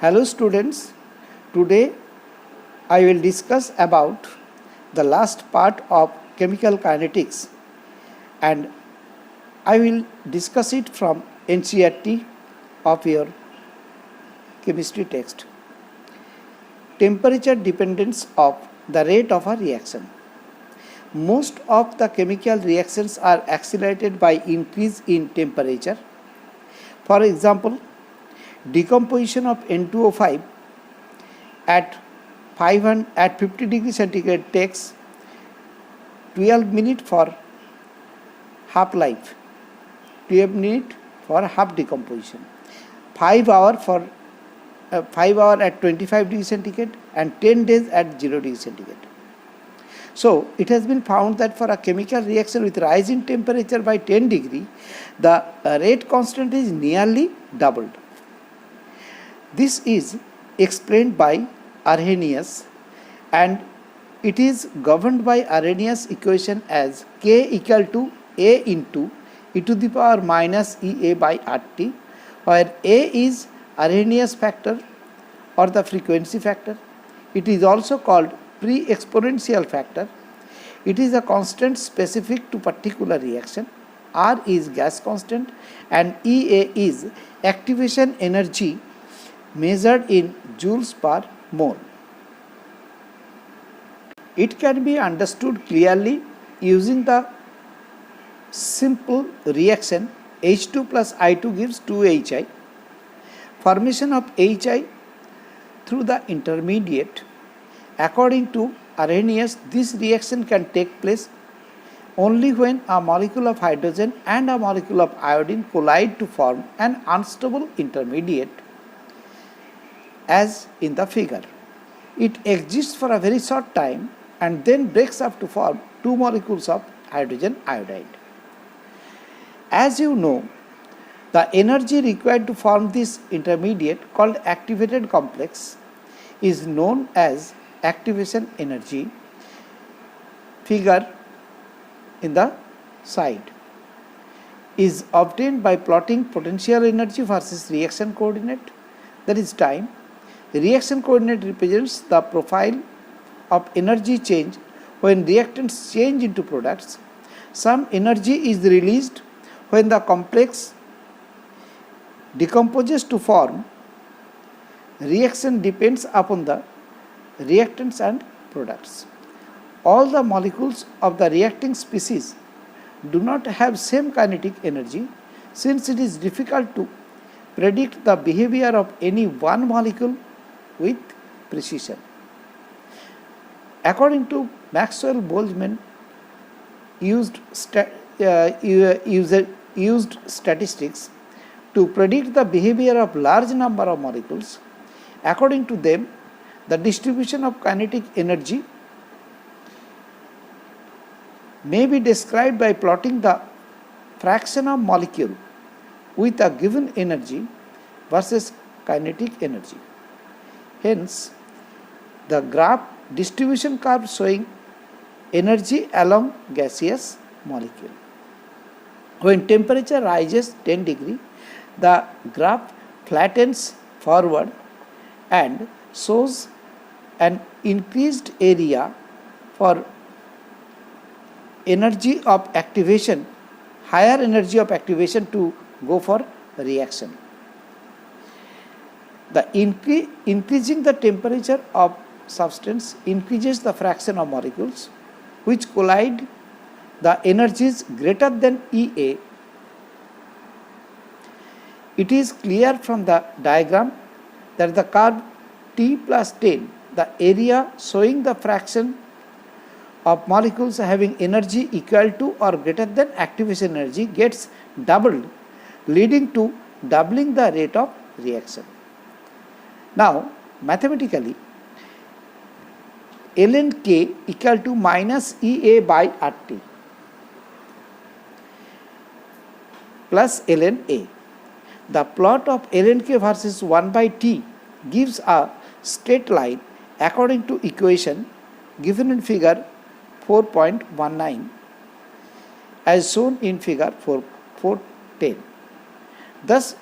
Hello students, today I will discuss about the last part of chemical kinetics and I will discuss it from NCERT of your chemistry text. Temperature dependence of the rate of a reaction. Most of the chemical reactions are accelerated by increase in temperature. For example, decomposition of N2O5 at 50 degrees centigrade takes 12 minutes for half life, 12 minutes for half decomposition, 5 hours for 5 hours at 25 degrees centigrade and 10 days at 0 degrees centigrade. So it has been found that for a chemical reaction with rise in temperature by 10 degree, the rate constant is nearly doubled. This is explained by Arrhenius and it is governed by Arrhenius equation as K equal to A into e to the power minus EA by RT, where A is Arrhenius factor or the frequency factor. It is also called pre-exponential factor. It is a constant specific to particular reaction. R is gas constant and EA is activation energy measured in joules per mole. It can be understood clearly using the simple reaction H2 plus I2 gives 2HI. Formation of HI through the intermediate. According to Arrhenius, this reaction can take place only when a molecule of hydrogen and a molecule of iodine collide to form an unstable intermediate, as in the figure. It exists for a very short time and then breaks up to form two molecules of hydrogen iodide. As you know, the energy required to form this intermediate called activated complex is known as activation energy, figure in the side, is obtained by plotting potential energy versus reaction coordinate, that is time. Reaction coordinate represents the profile of energy change when reactants change into products. Some energy is released when the complex decomposes to form. Reaction depends upon the reactants and products. All the molecules of the reacting species do not have same kinetic energy, since it is difficult to predict the behavior of any one molecule with precision. According to Maxwell-Boltzmann used statistics to predict the behavior of large number of molecules. According to them, the distribution of kinetic energy may be described by plotting the fraction of molecule with a given energy versus kinetic energy. Hence, the graph distribution curve showing energy along gaseous molecule. When temperature rises 10 degree, the graph flattens forward and shows an increased area for energy of activation, higher energy of activation to go for reaction. The increasing the temperature of substance increases the fraction of molecules which collide. The energy is greater than EA. It is clear from the diagram that the curve T plus 10, the area showing the fraction of molecules having energy equal to or greater than activation energy gets doubled, leading to doubling the rate of reaction. Now, mathematically, ln K equal to minus EA by RT plus ln A. The plot of ln K versus 1 by T gives a straight line according to equation given in figure 4.19 as shown in figure 4.10. Thus,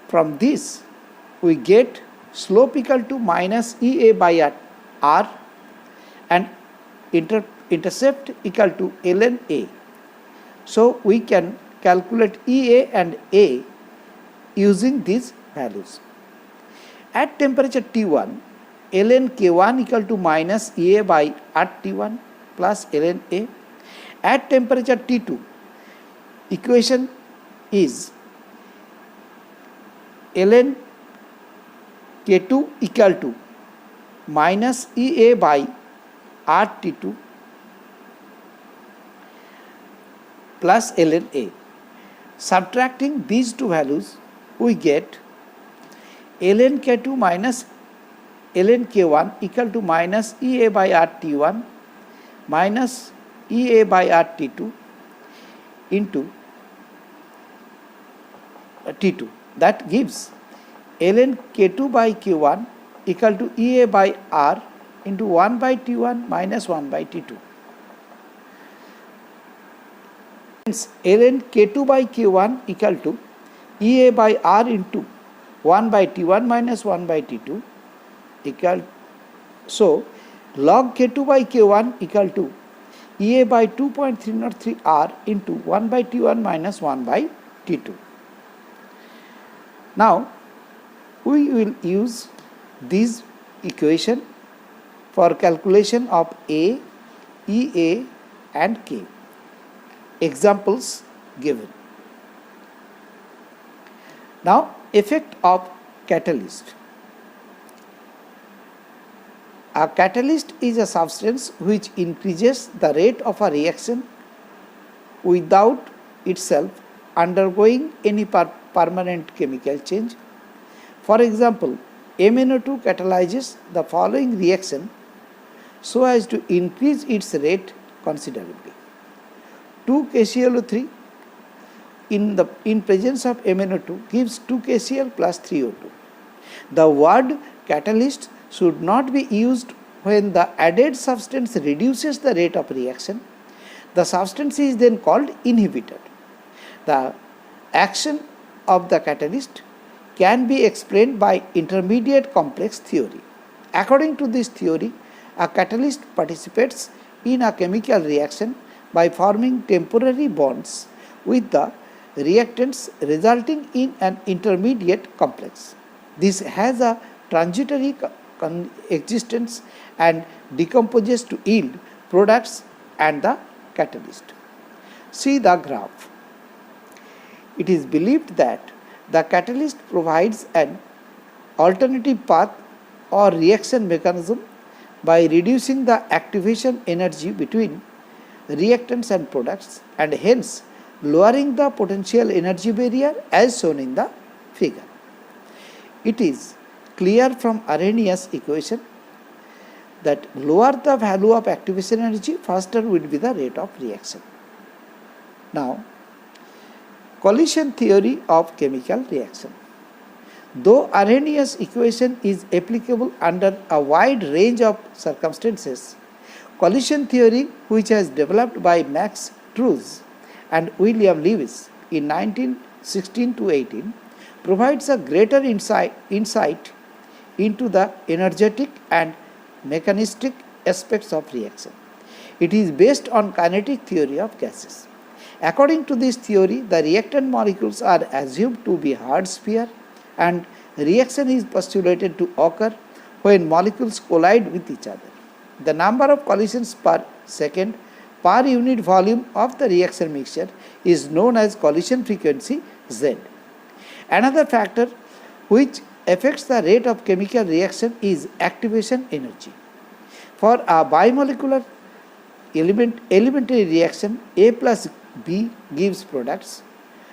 from this we get slope equal to minus EA by R and intercept equal to ln A. So we can calculate EA and A using these values. At temperature T1, ln K1 equal to minus EA by RT1 plus ln A. At temperature T2, equation is ln K2 equal to minus EA by RT2 plus ln A. Subtracting these two values, we get ln K2 minus ln K1 equal to minus EA by RT1 minus EA by RT2 into T2. That gives ln K2 by Q1 equal to EA by R into 1 by T1 minus 1 by T2. Hence, ln K2 by Q1 equal to EA by R into 1 by T1 minus 1 by T2 equal. So, log K2 by K1 equal to EA by 2.303 R into 1 by T1 minus 1 by T2. Now, we will use this equation for calculation of A, EA and K. Examples given. Now, effect of catalyst. A catalyst is a substance which increases the rate of a reaction without itself undergoing any permanent chemical change. For example, MnO2 catalyzes the following reaction so as to increase its rate considerably. 2KClO3 in presence of MnO2 gives 2KCl plus 3O2. The word catalyst should not be used when the added substance reduces the rate of reaction. The substance is then called inhibitor. The action of the catalyst can be explained by intermediate complex theory. According to this theory, a catalyst participates in a chemical reaction by forming temporary bonds with the reactants, resulting in an intermediate complex. This has a transitory existence and decomposes to yield products and the catalyst. See the graph. It is believed that the catalyst provides an alternative path or reaction mechanism by reducing the activation energy between reactants and products and hence lowering the potential energy barrier as shown in the figure. It is clear from Arrhenius equation that lower the value of activation energy, faster will be the rate of reaction. Now, collision theory of chemical reaction. Though Arrhenius equation is applicable under a wide range of circumstances, collision theory, which was developed by Max Truss and William Lewis in 1916 to 18, provides a greater insight into the energetic and mechanistic aspects of reaction. It is based on kinetic theory of gases. According to this theory, the reactant molecules are assumed to be hard sphere and reaction is postulated to occur when molecules collide with each other. The number of collisions per second per unit volume of the reaction mixture is known as collision frequency Z. Another factor which affects the rate of chemical reaction is activation energy. For a bimolecular elementary reaction, A plus B gives products.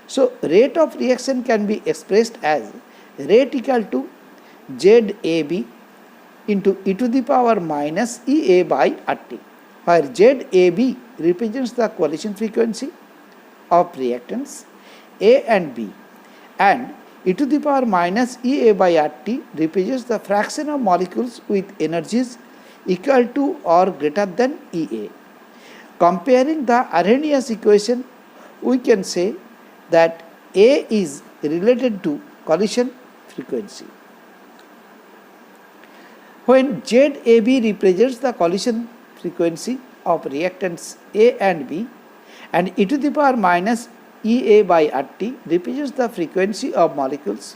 So, rate of reaction can be expressed as rate equal to ZAB into e to the power minus EA by RT, where ZAB represents the collision frequency of reactants A and B, and e to the power minus EA by RT represents the fraction of molecules with energies equal to or greater than EA. Comparing the Arrhenius equation, we can say that A is related to collision frequency. When ZAB represents the collision frequency of reactants A and B, and e to the power minus EA by RT represents the frequency of molecules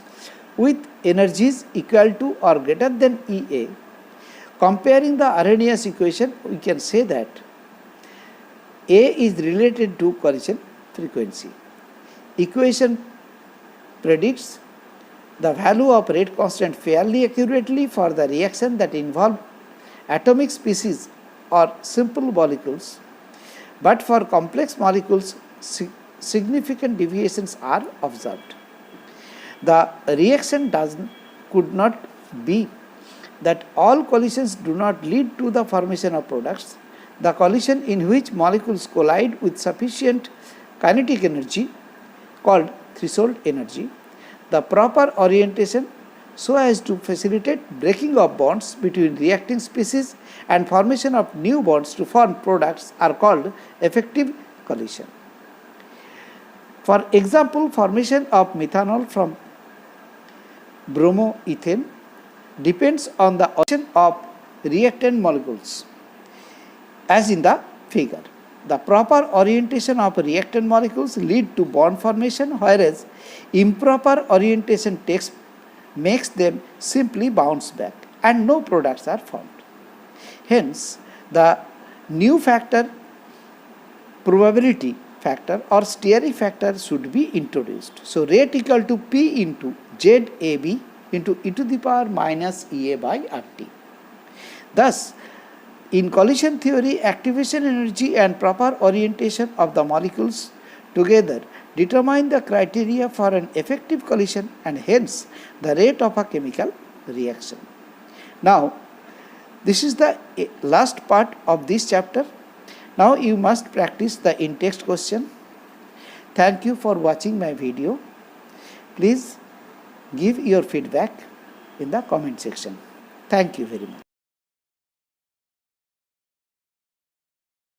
with energies equal to or greater than EA. Comparing the Arrhenius equation, we can say that A is related to collision frequency. Equation predicts the value of rate constant fairly accurately for the reaction that involve atomic species or simple molecules, but for complex molecules significant deviations are observed. The reaction could not be that all collisions do not lead to the formation of products. The collision in which molecules collide with sufficient kinetic energy, called threshold energy, the proper orientation so as to facilitate breaking of bonds between reacting species and formation of new bonds to form products are called effective collision. For example, formation of methanol from bromoethane depends on the orientation of reactant molecules, as in the figure. The proper orientation of reactant molecules lead to bond formation, whereas improper orientation makes them simply bounce back and no products are formed. Hence, the new factor, probability factor or steric factor, should be introduced. So, rate equal to P into ZAB into e to the power minus EA by RT. Thus, in collision theory, activation energy and proper orientation of the molecules together determine the criteria for an effective collision and hence the rate of a chemical reaction. Now, this is the last part of this chapter. Now you must practice the in-text question. Thank you for watching my video. Please give your feedback in the comment section. Thank you very much.